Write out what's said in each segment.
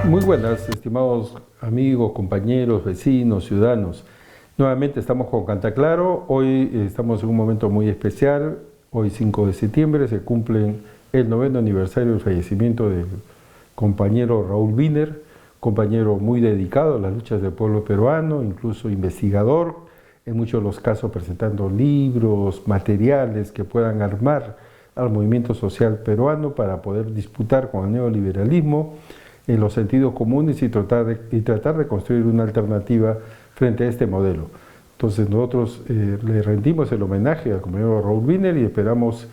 Muy buenas, estimados amigos, compañeros, vecinos, ciudadanos. Nuevamente estamos con Cantaclaro. Hoy estamos en un momento muy especial. Hoy 5 de septiembre se cumple el 9º aniversario del fallecimiento del compañero Raúl Wiener, compañero muy dedicado a las luchas del pueblo peruano, incluso investigador, en muchos de los casos presentando libros, materiales que puedan armar al movimiento social peruano para poder disputar con el neoliberalismo en los sentidos comunes y tratar de construir una alternativa frente a este modelo. Entonces nosotros le rendimos el homenaje al compañero Raúl Wiener y esperamos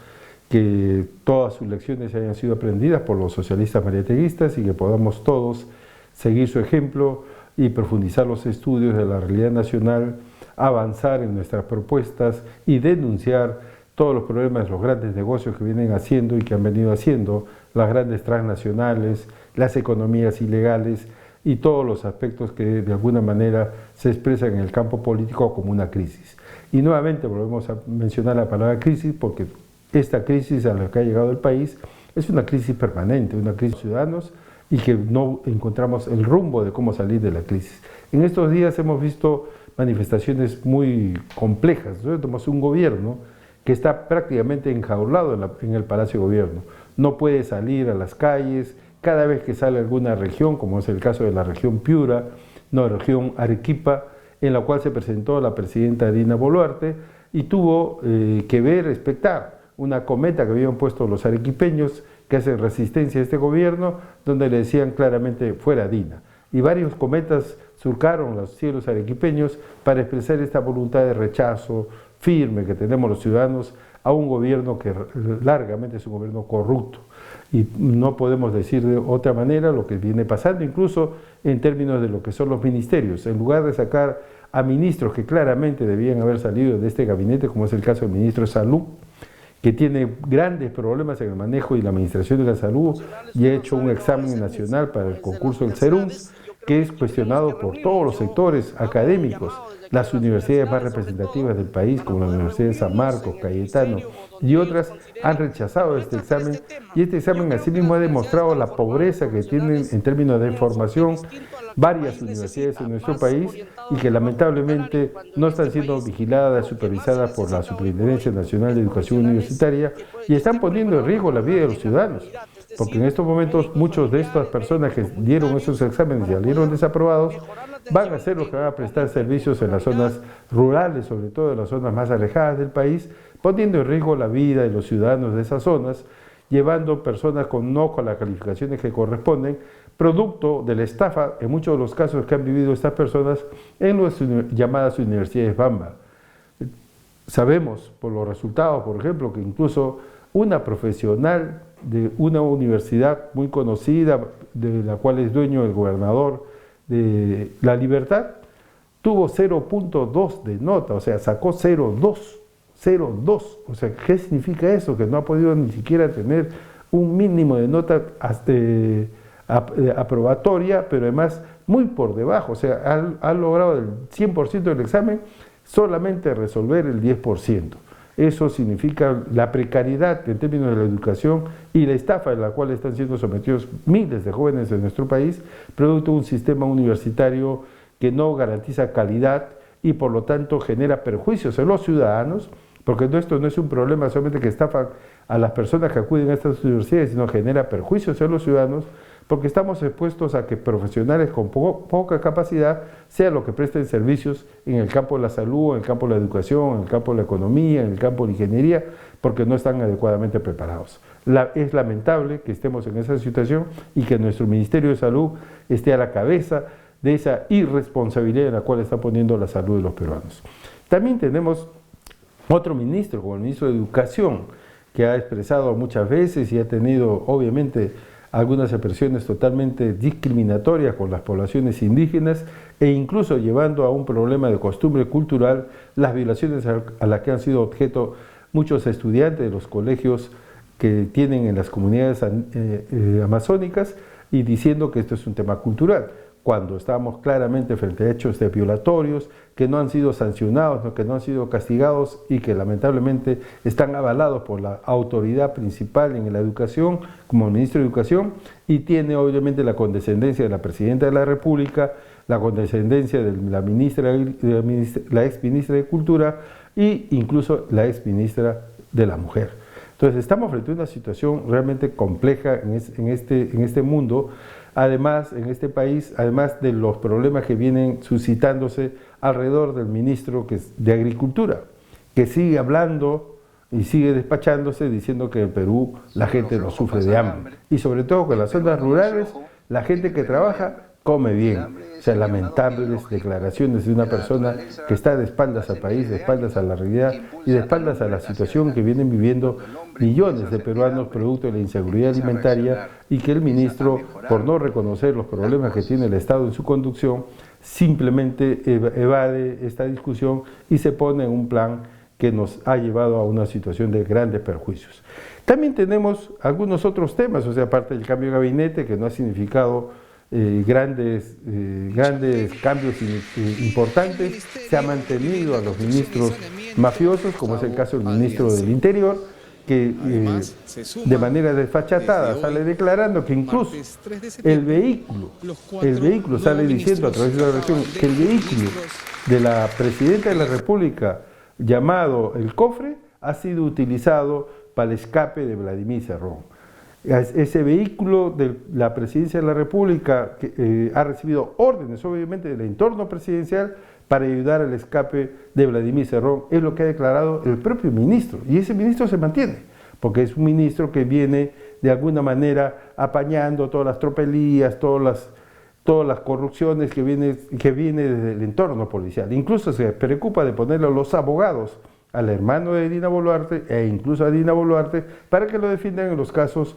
que todas sus lecciones hayan sido aprendidas por los socialistas mariateguistas y que podamos todos seguir su ejemplo y profundizar los estudios de la realidad nacional, avanzar en nuestras propuestas y denunciar todos los problemas de los grandes negocios que vienen haciendo y que han venido haciendo las grandes transnacionales, las economías ilegales y todos los aspectos que de alguna manera se expresan en el campo político como una crisis. Y nuevamente volvemos a mencionar la palabra crisis porque esta crisis a la que ha llegado el país es una crisis permanente, una crisis de ciudadanos y que no encontramos el rumbo de cómo salir de la crisis. En estos días hemos visto manifestaciones muy complejas. Nosotros tenemos un gobierno que está prácticamente enjaulado en el Palacio de Gobierno. No puede salir a las calles. Cada vez que sale alguna región, como es el caso de la región Piura, la región Arequipa, en la cual se presentó la presidenta Dina Boluarte y tuvo que ver, espectar una cometa que habían puesto los arequipeños que hacen resistencia a este gobierno, donde le decían claramente fuera Dina. Y varios cometas surcaron los cielos arequipeños para expresar esta voluntad de rechazo firme que tenemos los ciudadanos a un gobierno que largamente es un gobierno corrupto. Y no podemos decir de otra manera lo que viene pasando, incluso en términos de lo que son los ministerios. En lugar de sacar a ministros que claramente debían haber salido de este gabinete, como es el caso del ministro de Salud, que tiene grandes problemas en el manejo y la administración de la salud, y ha hecho un examen nacional para el concurso del CERUMS, que es cuestionado por todos los sectores académicos, las universidades más representativas del país, como la Universidad de San Marcos, Cayetano y otras, han rechazado este examen, y este examen asimismo ha demostrado la pobreza que tienen en términos de formación varias universidades en nuestro país y que lamentablemente no están siendo vigiladas, supervisadas por la Superintendencia Nacional de Educación Universitaria y están poniendo en riesgo la vida de los ciudadanos, porque en estos momentos muchos de estas personas que dieron esos exámenes y salieron desaprobados van a ser los que van a prestar servicios en las zonas rurales, sobre todo en las zonas más alejadas del país, poniendo en riesgo la vida de los ciudadanos de esas zonas, llevando personas no con las calificaciones que corresponden, producto de la estafa, en muchos de los casos que han vivido estas personas, en las llamadas universidades Bamba. Sabemos por los resultados, por ejemplo, que incluso una profesional de una universidad muy conocida, de la cual es dueño el gobernador de La Libertad, tuvo 0.2 de nota, o sea, sacó 0.2, o sea, ¿qué significa eso? Que no ha podido ni siquiera tener un mínimo de nota aprobatoria, pero además muy por debajo, o sea, ha logrado el 100% del examen solamente resolver el 10%. Eso significa la precariedad en términos de la educación y la estafa a la cual están siendo sometidos miles de jóvenes de nuestro país, producto de un sistema universitario que no garantiza calidad y por lo tanto genera perjuicios en los ciudadanos, porque esto no es un problema solamente que estafan a las personas que acuden a estas universidades, sino genera perjuicios en los ciudadanos, porque estamos expuestos a que profesionales con poca capacidad sean los que presten servicios en el campo de la salud, en el campo de la educación, en el campo de la economía, en el campo de la ingeniería, porque no están adecuadamente preparados. Es lamentable que estemos en esa situación y que nuestro Ministerio de Salud esté a la cabeza de esa irresponsabilidad en la cual está poniendo la salud de los peruanos. También tenemos otro ministro, como el ministro de Educación, que ha expresado muchas veces y ha tenido obviamente algunas expresiones totalmente discriminatorias con las poblaciones indígenas e incluso llevando a un problema de costumbre cultural las violaciones a las que han sido objeto muchos estudiantes de los colegios que tienen en las comunidades amazónicas y diciendo que esto es un tema cultural, cuando estamos claramente frente a hechos de violatorios que no han sido sancionados, que no han sido castigados y que lamentablemente están avalados por la autoridad principal en la educación, como el ministro de Educación, y tiene obviamente la condescendencia de la Presidenta de la República, la condescendencia de la ex ministra de Cultura e incluso la ex ministra de la Mujer. Entonces estamos frente a una situación realmente compleja en este mundo, además en este país, además de los problemas que vienen suscitándose alrededor del ministro de Agricultura, que sigue hablando y sigue despachándose diciendo que en Perú la gente no sufre de hambre. Y sobre todo que en las zonas rurales la gente que trabaja come bien. O sea, lamentables declaraciones de una persona que está de espaldas al país, de espaldas a la realidad y de espaldas a la situación que vienen viviendo millones de peruanos producto de la inseguridad alimentaria, y que el ministro, por no reconocer los problemas que tiene el Estado en su conducción, simplemente evade esta discusión y se pone en un plan que nos ha llevado a una situación de grandes perjuicios. También tenemos algunos otros temas, o sea, aparte del cambio de gabinete, que no ha significado grandes cambios importantes, se ha mantenido a los ministros mafiosos, como es el caso del ministro del Interior, que de manera desfachatada sale declarando que incluso el vehículo sale diciendo a través de la relación que el vehículo de la Presidenta de la República, llamado el Cofre, ha sido utilizado para el escape de Vladimir Cerrón. Ese vehículo de la Presidencia de la República ha recibido órdenes, obviamente, del entorno presidencial para ayudar al escape de Vladimir Cerrón, es lo que ha declarado el propio ministro, y ese ministro se mantiene, porque es un ministro que viene de alguna manera apañando todas las tropelías, todas las corrupciones que viene desde el entorno policial. Incluso se preocupa de ponerle a los abogados al hermano de Dina Boluarte e incluso a Dina Boluarte para que lo defiendan en los casos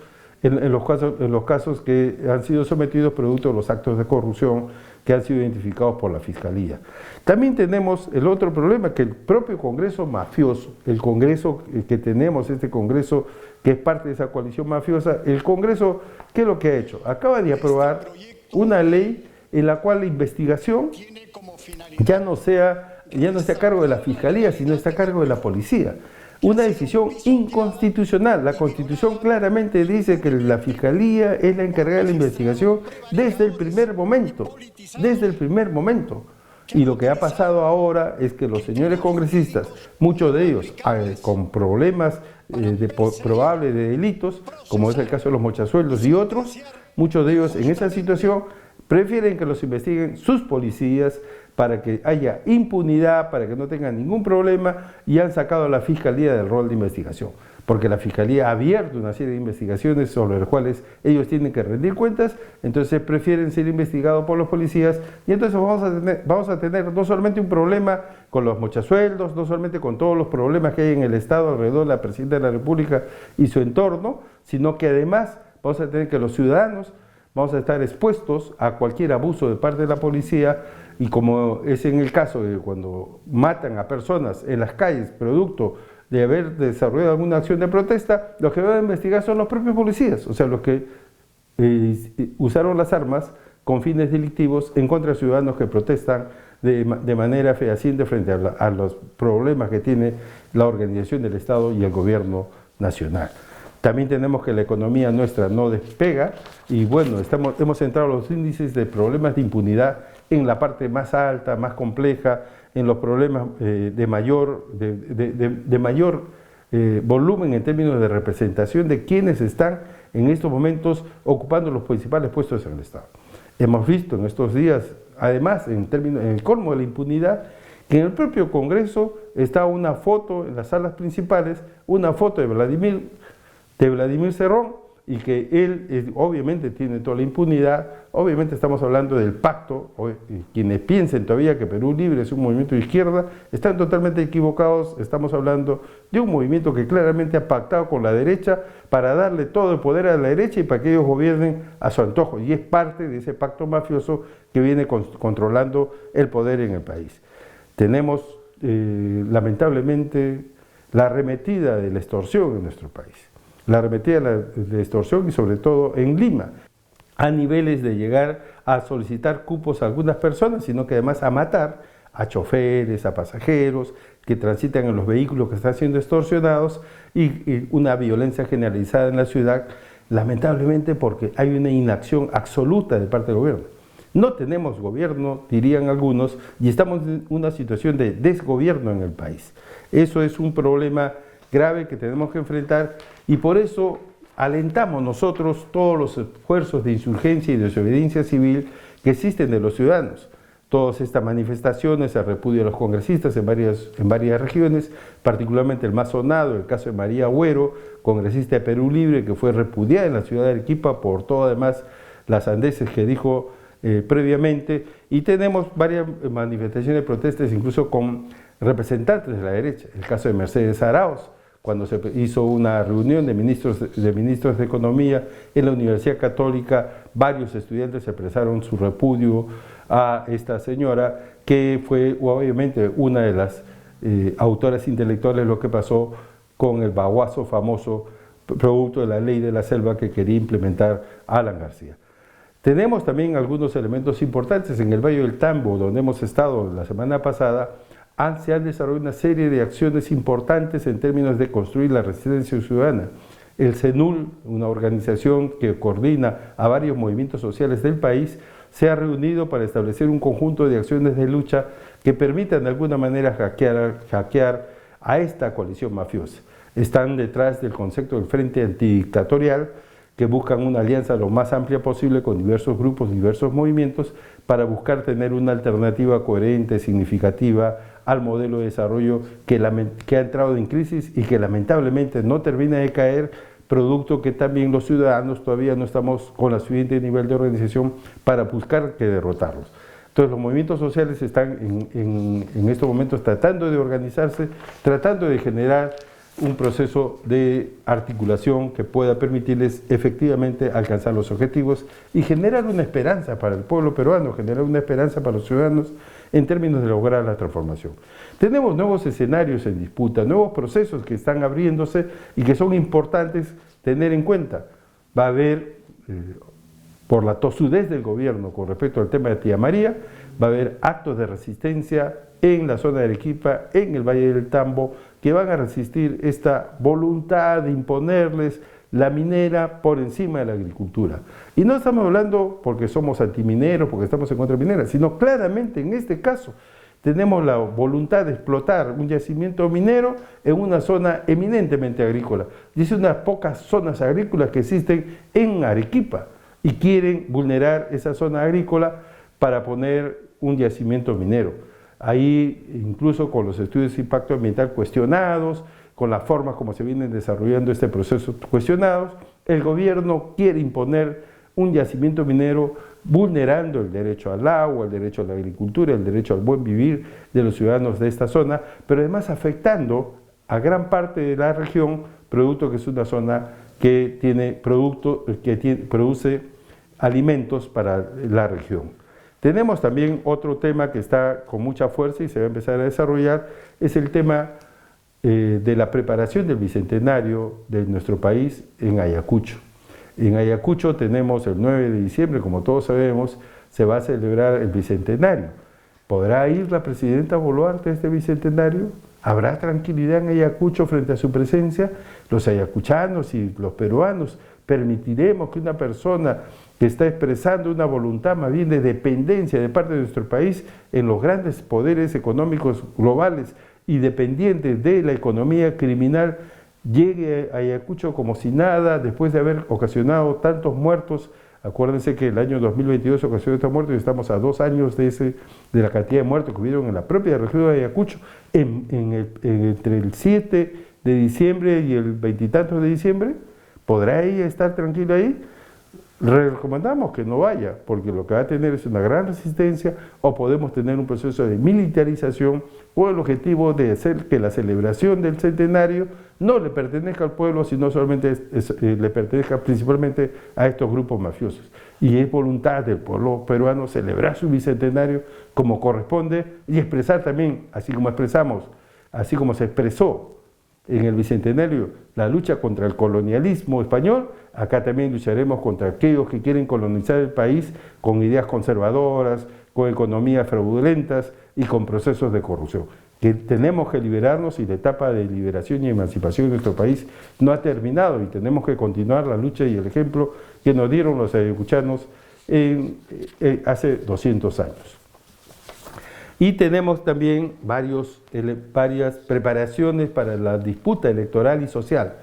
que han sido sometidos producto de los actos de corrupción que han sido identificados por la Fiscalía. También tenemos el otro problema, que el propio Congreso mafioso, el Congreso que tenemos, este Congreso que es parte de esa coalición mafiosa, el Congreso, ¿qué es lo que ha hecho? Acaba de aprobar una ley en la cual la investigación ya no sea a cargo de la Fiscalía, sino está a cargo de la policía. Una decisión inconstitucional. La Constitución claramente dice que la Fiscalía es la encargada de la investigación desde el primer momento. Y lo que ha pasado ahora es que los señores congresistas, muchos de ellos con problemas probables de delitos, como es el caso de los mochasueldos y otros, muchos de ellos en esa situación prefieren que los investiguen sus policías para que haya impunidad, para que no tengan ningún problema, y han sacado a la Fiscalía del rol de investigación, porque la Fiscalía ha abierto una serie de investigaciones sobre las cuales ellos tienen que rendir cuentas, entonces prefieren ser investigados por los policías, y entonces vamos a tener no solamente un problema con los mochasueldos, no solamente con todos los problemas que hay en el Estado alrededor de la Presidenta de la República y su entorno, sino que además vamos a tener que los ciudadanos vamos a estar expuestos a cualquier abuso de parte de la policía, y como es en el caso de cuando matan a personas en las calles producto de haber desarrollado alguna acción de protesta, los que van a investigar son los propios policías, o sea, los que usaron las armas con fines delictivos en contra de ciudadanos que protestan de manera fehaciente frente a los problemas que tiene la organización del Estado y el gobierno nacional. También tenemos que la economía nuestra no despega, y bueno, hemos entrado a los índices de problemas de impunidad en la parte más alta, más compleja, en los problemas de mayor volumen en términos de representación de quienes están en estos momentos ocupando los principales puestos en el Estado. Hemos visto en estos días, además, en el colmo de la impunidad, que en el propio Congreso está una foto en las salas principales, una foto de Vladimir Cerrón, y que él obviamente tiene toda la impunidad. Obviamente estamos hablando del pacto, quienes piensen todavía que Perú Libre es un movimiento de izquierda están totalmente equivocados. Estamos hablando de un movimiento que claramente ha pactado con la derecha para darle todo el poder a la derecha y para que ellos gobiernen a su antojo, y es parte de ese pacto mafioso que viene controlando el poder en el país. Tenemos lamentablemente la arremetida de la extorsión en nuestro país. La arremetida de la extorsión, y sobre todo en Lima. a niveles de llegar a solicitar cupos a algunas personas, sino que además a matar a choferes, a pasajeros que transitan en los vehículos que están siendo extorsionados y una violencia generalizada en la ciudad, lamentablemente porque hay una inacción absoluta de parte del gobierno. No tenemos gobierno, dirían algunos, y estamos en una situación de desgobierno en el país. Eso es un problema grave que tenemos que enfrentar y por eso alentamos nosotros todos los esfuerzos de insurgencia y de desobediencia civil que existen de los ciudadanos. Todas estas manifestaciones, el repudio de los congresistas en varias regiones, particularmente el más sonado, el caso de María Agüero, congresista de Perú Libre, que fue repudiada en la ciudad de Arequipa por todo además las sandeces que dijo previamente, y tenemos varias manifestaciones de protestas incluso con representantes de la derecha, el caso de Mercedes Arauz, cuando se hizo una reunión de ministros de Economía en la Universidad Católica, varios estudiantes expresaron su repudio a esta señora, que fue obviamente una de las autoras intelectuales de lo que pasó con el baguazo famoso, producto de la ley de la selva que quería implementar Alan García. Tenemos también algunos elementos importantes en el Valle del Tambo, donde hemos estado la semana pasada. Se han desarrollado una serie de acciones importantes en términos de construir la resistencia ciudadana. El CENUL, una organización que coordina a varios movimientos sociales del país, se ha reunido para establecer un conjunto de acciones de lucha que permitan de alguna manera hackear a esta coalición mafiosa. Están detrás del concepto del Frente Antidictatorial, que buscan una alianza lo más amplia posible con diversos grupos, diversos movimientos, para buscar tener una alternativa coherente, significativa al modelo de desarrollo que ha entrado en crisis y que lamentablemente no termina de caer, producto que también los ciudadanos todavía no estamos con el suficiente nivel de organización para buscar que derrotarlos. Entonces los movimientos sociales están en estos momentos tratando de organizarse, tratando de generar un proceso de articulación que pueda permitirles efectivamente alcanzar los objetivos y generar una esperanza para el pueblo peruano, generar una esperanza para los ciudadanos en términos de lograr la transformación. Tenemos nuevos escenarios en disputa, nuevos procesos que están abriéndose y que son importantes tener en cuenta. Va a haber, por la tosudez del gobierno con respecto al tema de Tía María, va a haber actos de resistencia en la zona de Arequipa, en el Valle del Tambo, que van a resistir esta voluntad de imponerles la minera por encima de la agricultura. Y no estamos hablando porque somos antimineros, porque estamos en contra de mineras, sino claramente en este caso tenemos la voluntad de explotar un yacimiento minero en una zona eminentemente agrícola. Y es una de las pocas zonas agrícolas que existen en Arequipa y quieren vulnerar esa zona agrícola para poner un yacimiento minero. Ahí, incluso con los estudios de impacto ambiental cuestionados, con la forma como se vienen desarrollando este proceso cuestionados, el gobierno quiere imponer un yacimiento minero vulnerando el derecho al agua, el derecho a la agricultura, el derecho al buen vivir de los ciudadanos de esta zona, pero además afectando a gran parte de la región, producto que es una zona que produce alimentos para la región. Tenemos también otro tema que está con mucha fuerza y se va a empezar a desarrollar, es el tema de la preparación del Bicentenario de nuestro país en Ayacucho. En Ayacucho tenemos el 9 de diciembre, como todos sabemos, se va a celebrar el Bicentenario. ¿Podrá ir la presidenta Boluarte a este Bicentenario? ¿Habrá tranquilidad en Ayacucho frente a su presencia? Los ayacuchanos y los peruanos permitiremos que una persona que está expresando una voluntad más bien de dependencia de parte de nuestro país en los grandes poderes económicos globales y dependientes de la economía criminal, llegue a Ayacucho como si nada, después de haber ocasionado tantos muertos? Acuérdense que el año 2022 ocasionó estos muertos y estamos a 2 años de la cantidad de muertos que hubieron en la propia región de Ayacucho entre el 7 de diciembre y el 20 y tantos de diciembre. ¿Podrá ella estar tranquila ahí? Le recomendamos que no vaya, porque lo que va a tener es una gran resistencia, o podemos tener un proceso de militarización con el objetivo de hacer que la celebración del centenario no le pertenezca al pueblo, sino solamente le pertenezca principalmente a estos grupos mafiosos. Y es voluntad del pueblo peruano celebrar su bicentenario como corresponde y expresar también, así como se expresó en el Bicentenario la lucha contra el colonialismo español, acá también lucharemos contra aquellos que quieren colonizar el país con ideas conservadoras, con economías fraudulentas y con procesos de corrupción. Que tenemos que liberarnos y la etapa de liberación y emancipación de nuestro país no ha terminado y tenemos que continuar la lucha y el ejemplo que nos dieron los ayacuchanos hace 200 años. Y tenemos también varias preparaciones para la disputa electoral y social.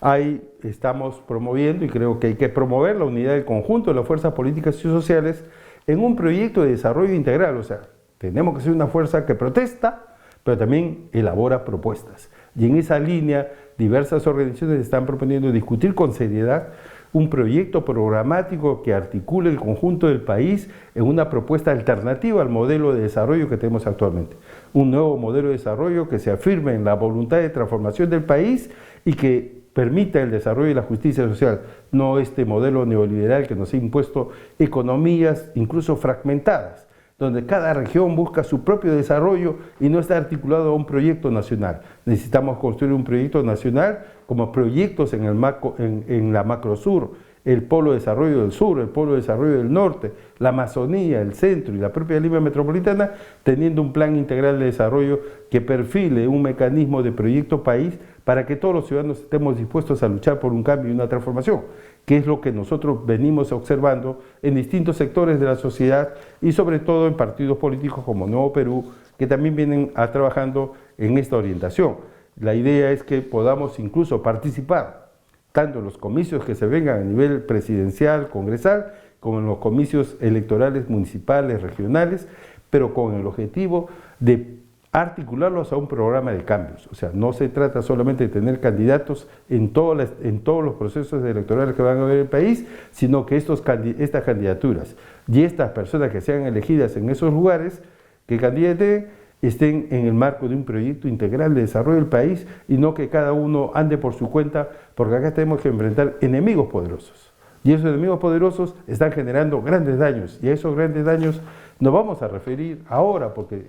Ahí estamos promoviendo, y creo que hay que promover la unidad del conjunto de las fuerzas políticas y sociales en un proyecto de desarrollo integral. O sea, tenemos que ser una fuerza que protesta, pero también elabora propuestas. Y en esa línea, diversas organizaciones están proponiendo discutir con seriedad un proyecto programático que articule el conjunto del país en una propuesta alternativa al modelo de desarrollo que tenemos actualmente. Un nuevo modelo de desarrollo que se afirme en la voluntad de transformación del país y que permita el desarrollo y la justicia social, no este modelo neoliberal que nos ha impuesto economías incluso fragmentadas, donde cada región busca su propio desarrollo y no está articulado a un proyecto nacional. Necesitamos construir un proyecto nacional como proyectos en la macrosur, el Polo de Desarrollo del Sur, el Polo de Desarrollo del Norte, la Amazonía, el Centro y la propia Lima Metropolitana, teniendo un plan integral de desarrollo que perfile un mecanismo de proyecto país para que todos los ciudadanos estemos dispuestos a luchar por un cambio y una transformación, que es lo que nosotros venimos observando en distintos sectores de la sociedad y sobre todo en partidos políticos como Nuevo Perú, que también vienen trabajando en esta orientación. La idea es que podamos incluso participar tanto en los comicios que se vengan a nivel presidencial, congresal, como en los comicios electorales municipales, regionales, pero con el objetivo de articularlos a un programa de cambios. O sea, no se trata solamente de tener candidatos en todos los procesos electorales que van a haber en el país, sino que estas candidaturas y estas personas que sean elegidas en esos lugares que candidaten estén en el marco de un proyecto integral de desarrollo del país y no que cada uno ande por su cuenta, porque acá tenemos que enfrentar enemigos poderosos. Y esos enemigos poderosos están generando grandes daños, y a esos grandes daños nos vamos a referir ahora, porque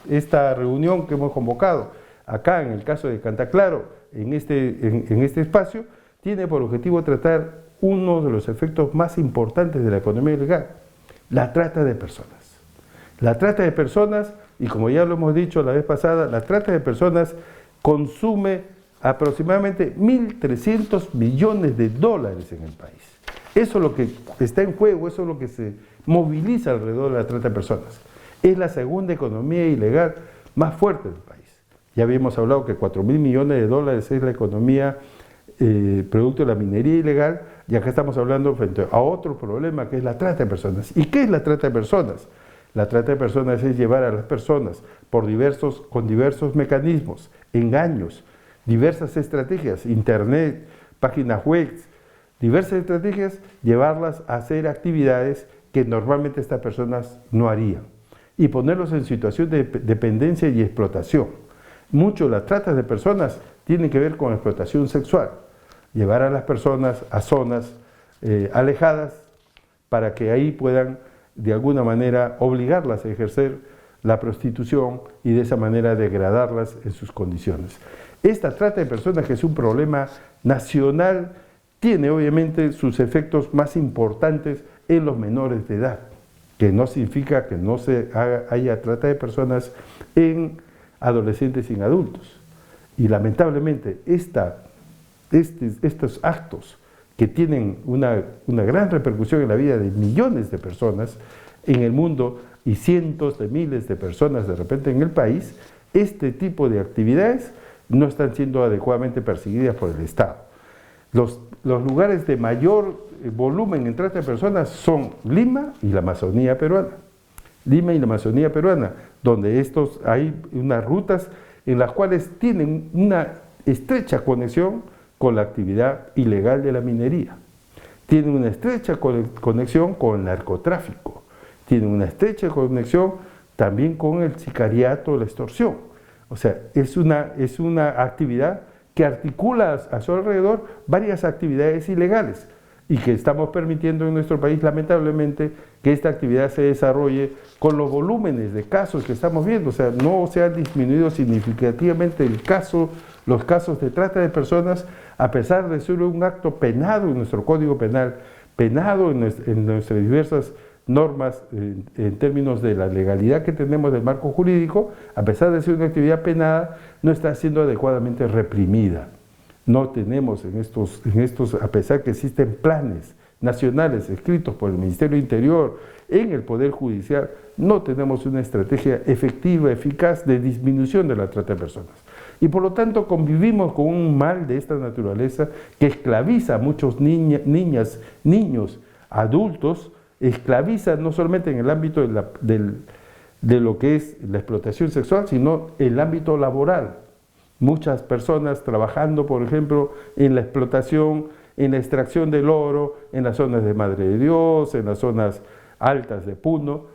esta reunión que hemos convocado acá en el caso de Cantaclaro, en este espacio, tiene por objetivo tratar uno de los efectos más importantes de la economía ilegal, la trata de personas. La trata de personas, y como ya lo hemos dicho la vez pasada, la trata de personas consume aproximadamente 1.300 millones de dólares en el país. Eso es lo que está en juego, eso es lo que se moviliza alrededor de la trata de personas. Es la segunda economía ilegal más fuerte del país. Ya habíamos hablado que 4.000 millones de dólares es la economía producto de la minería ilegal, y acá estamos hablando frente a otro problema que es la trata de personas. ¿Y qué es la trata de personas? La trata de personas es llevar a las personas con diversos mecanismos, engaños, diversas estrategias, internet, páginas web, diversas estrategias, llevarlas a hacer actividades que normalmente estas personas no harían y ponerlos en situación de dependencia y explotación. Mucho las tratas de personas tienen que ver con explotación sexual, llevar a las personas a zonas alejadas para que ahí puedan de alguna manera obligarlas a ejercer la prostitución y de esa manera degradarlas en sus condiciones. Esta trata de personas, que es un problema nacional, tiene obviamente sus efectos más importantes en los menores de edad, que no significa que no haya trata de personas en adolescentes y en adultos. Y lamentablemente estos actos que tienen una gran repercusión en la vida de millones de personas en el mundo y cientos de miles de personas de repente en el país, este tipo de actividades no están siendo adecuadamente perseguidas por el Estado. Los lugares de mayor volumen en trata de personas son Lima y la Amazonía peruana. Lima y la Amazonía peruana, donde hay unas rutas en las cuales tienen una estrecha conexión con la actividad ilegal de la minería. Tienen una estrecha conexión con el narcotráfico. Tienen una estrecha conexión también con el sicariato, la extorsión. O sea, es una actividad que articula a su alrededor varias actividades ilegales y que estamos permitiendo en nuestro país, lamentablemente, que esta actividad se desarrolle con los volúmenes de casos que estamos viendo. O sea, no se han disminuido significativamente los casos de trata de personas, a pesar de ser un acto penado en nuestro Código Penal, penado en nuestras diversas normas en términos de la legalidad que tenemos del marco jurídico. A pesar de ser una actividad penada, no está siendo adecuadamente reprimida. No tenemos en estos, a pesar que existen planes nacionales escritos por el Ministerio del Interior, en el Poder Judicial, no tenemos una estrategia efectiva, eficaz de disminución de la trata de personas. Y por lo tanto convivimos con un mal de esta naturaleza que esclaviza a muchos niñas, niños, adultos, esclaviza no solamente en el ámbito de lo que es la explotación sexual, sino en el ámbito laboral. Muchas personas trabajando, por ejemplo, en la explotación, en la extracción del oro, en las zonas de Madre de Dios, en las zonas altas de Puno,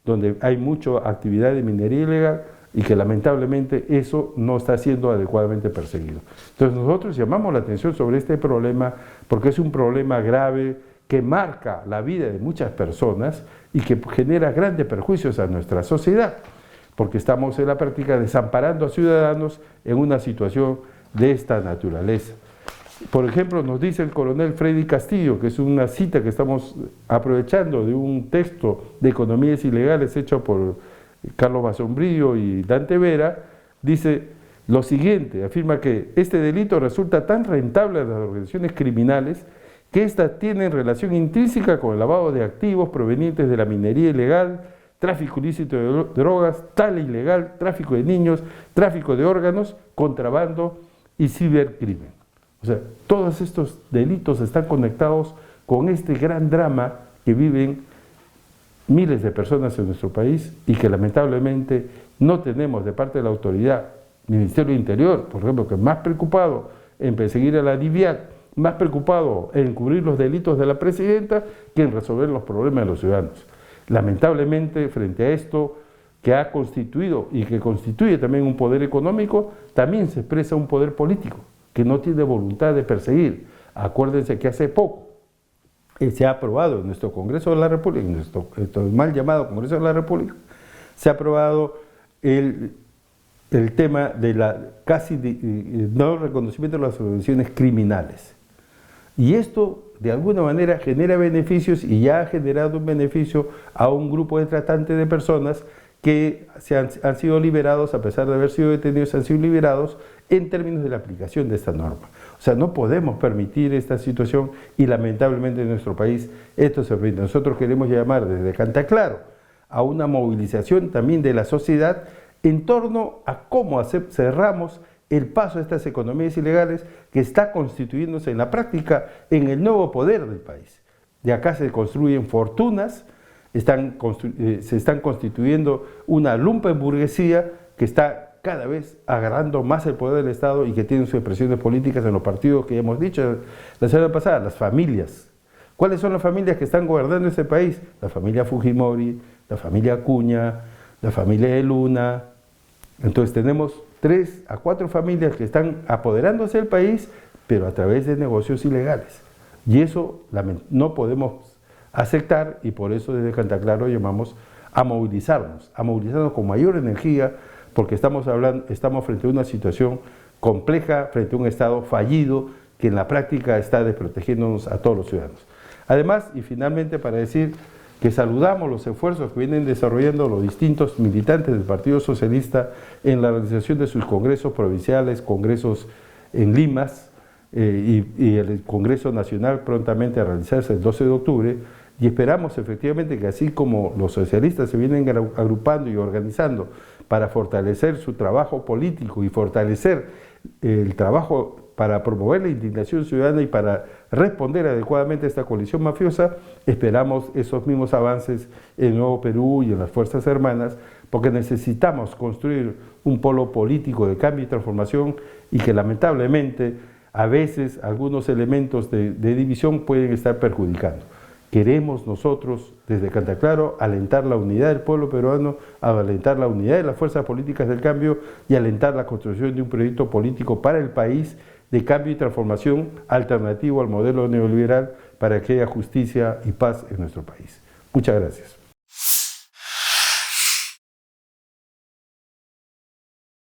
donde hay mucha actividad de minería ilegal y que lamentablemente eso no está siendo adecuadamente perseguido. Entonces nosotros llamamos la atención sobre este problema porque es un problema grave que marca la vida de muchas personas y que genera grandes perjuicios a nuestra sociedad, porque estamos en la práctica desamparando a ciudadanos en una situación de esta naturaleza. Por ejemplo, nos dice el coronel Freddy Castillo, que es una cita que estamos aprovechando de un texto de economías ilegales hecho por Carlos Basombrillo y Dante Vera, dice lo siguiente, afirma que este delito resulta tan rentable a las organizaciones criminales que éstas tienen relación intrínseca con el lavado de activos provenientes de la minería ilegal, tráfico ilícito de drogas, tala ilegal, tráfico de niños, tráfico de órganos, contrabando y cibercrimen. O sea, todos estos delitos están conectados con este gran drama que viven miles de personas en nuestro país y que lamentablemente no tenemos de parte de la autoridad, Ministerio del Interior, por ejemplo, que es más preocupado en perseguir a la DIVIAC, más preocupado en encubrir los delitos de la presidenta que en resolver los problemas de los ciudadanos. Lamentablemente, frente a esto que ha constituido y que constituye también un poder económico, también se expresa un poder político que no tiene voluntad de perseguir. Acuérdense que hace poco se ha aprobado en nuestro Congreso de la República, en nuestro mal llamado Congreso de la República, se ha aprobado el tema de la no reconocimiento de las organizaciones criminales. Y esto, de alguna manera, genera beneficios y ya ha generado un beneficio a un grupo de tratantes de personas que han sido liberados, a pesar de haber sido detenidos, han sido liberados en términos de la aplicación de esta norma. O sea, no podemos permitir esta situación y lamentablemente en nuestro país esto se permite. Nosotros queremos llamar desde Cantaclaro a una movilización también de la sociedad en torno a cómo cerramos el paso de estas economías ilegales que está constituyéndose en la práctica en el nuevo poder del país. De acá se construyen fortunas, se están constituyendo una lumpenburguesía que está cada vez agarrando más el poder del Estado y que tiene sus expresiones políticas en los partidos que ya hemos dicho la semana pasada, las familias. ¿Cuáles son las familias que están gobernando ese país? La familia Fujimori, la familia Acuña, la familia de Luna. Entonces tenemos 3 a 4 familias que están apoderándose del país, pero a través de negocios ilegales. Y eso no podemos aceptar y por eso desde Cantaclaro llamamos a movilizarnos con mayor energía, porque estamos frente a una situación compleja, frente a un Estado fallido que en la práctica está desprotegiéndonos a todos los ciudadanos. Además, y finalmente para decir que saludamos los esfuerzos que vienen desarrollando los distintos militantes del Partido Socialista en la realización de sus congresos provinciales, congresos en Limas y el Congreso Nacional prontamente a realizarse el 12 de octubre y esperamos efectivamente que así como los socialistas se vienen agrupando y organizando para fortalecer su trabajo político y fortalecer el trabajo para promover la indignación ciudadana y para responder adecuadamente a esta coalición mafiosa, esperamos esos mismos avances en Nuevo Perú y en las Fuerzas Hermanas, porque necesitamos construir un polo político de cambio y transformación y que lamentablemente a veces algunos elementos de división pueden estar perjudicando. Queremos nosotros, desde Cantaclaro, alentar la unidad del pueblo peruano, alentar la unidad de las fuerzas políticas del cambio y alentar la construcción de un proyecto político para el país de cambio y transformación alternativo al modelo neoliberal, para que haya justicia y paz en nuestro país. Muchas gracias.